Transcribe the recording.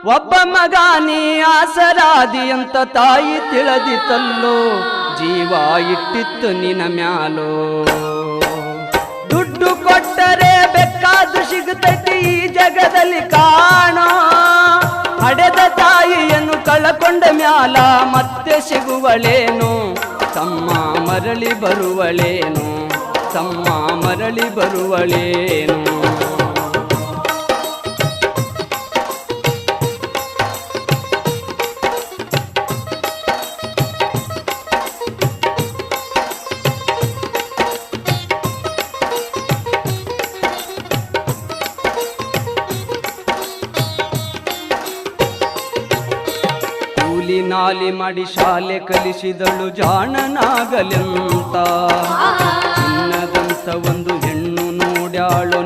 ಒಬ್ಬ ಮಗ ನೀ ಆಸರಾದಿ ಅಂತ ತಾಯಿ ತಿಳಿದಿತಲ್ಲೋ, ಜೀವ ಇಟ್ಟಿತ್ತು ನಿನ ಮ್ಯಾಲೋ. ದುಡ್ಡು ಕೊಟ್ಟರೆ ಬೇಕಾದು ಸಿಗುತ್ತೈತಿ ಈ ಜಗದಲ್ಲಿ ಕಾಣೋ, ಹಡೆದ ತಾಯಿಯನ್ನು ಕಳಕೊಂಡ ಮ್ಯಾಲ ಮತ್ತೆ ಸಿಗುವಳೇನು, ತಮ್ಮ ಮರಳಿ ಬರುವಳೇನು, ತಮ್ಮ ಮರಳಿ ಬರುವಳೇನು. ನಾಲಿ ಮಾಡಿ ಶಾಲೆ ಕಲಿಸಿದಳು ಜಾಣನಾಗಲೆಂತ, ಚಿನ್ನದಂತ ಒಂದು ಹೆಣ್ಣು ನೋಡ್ಯಾಳು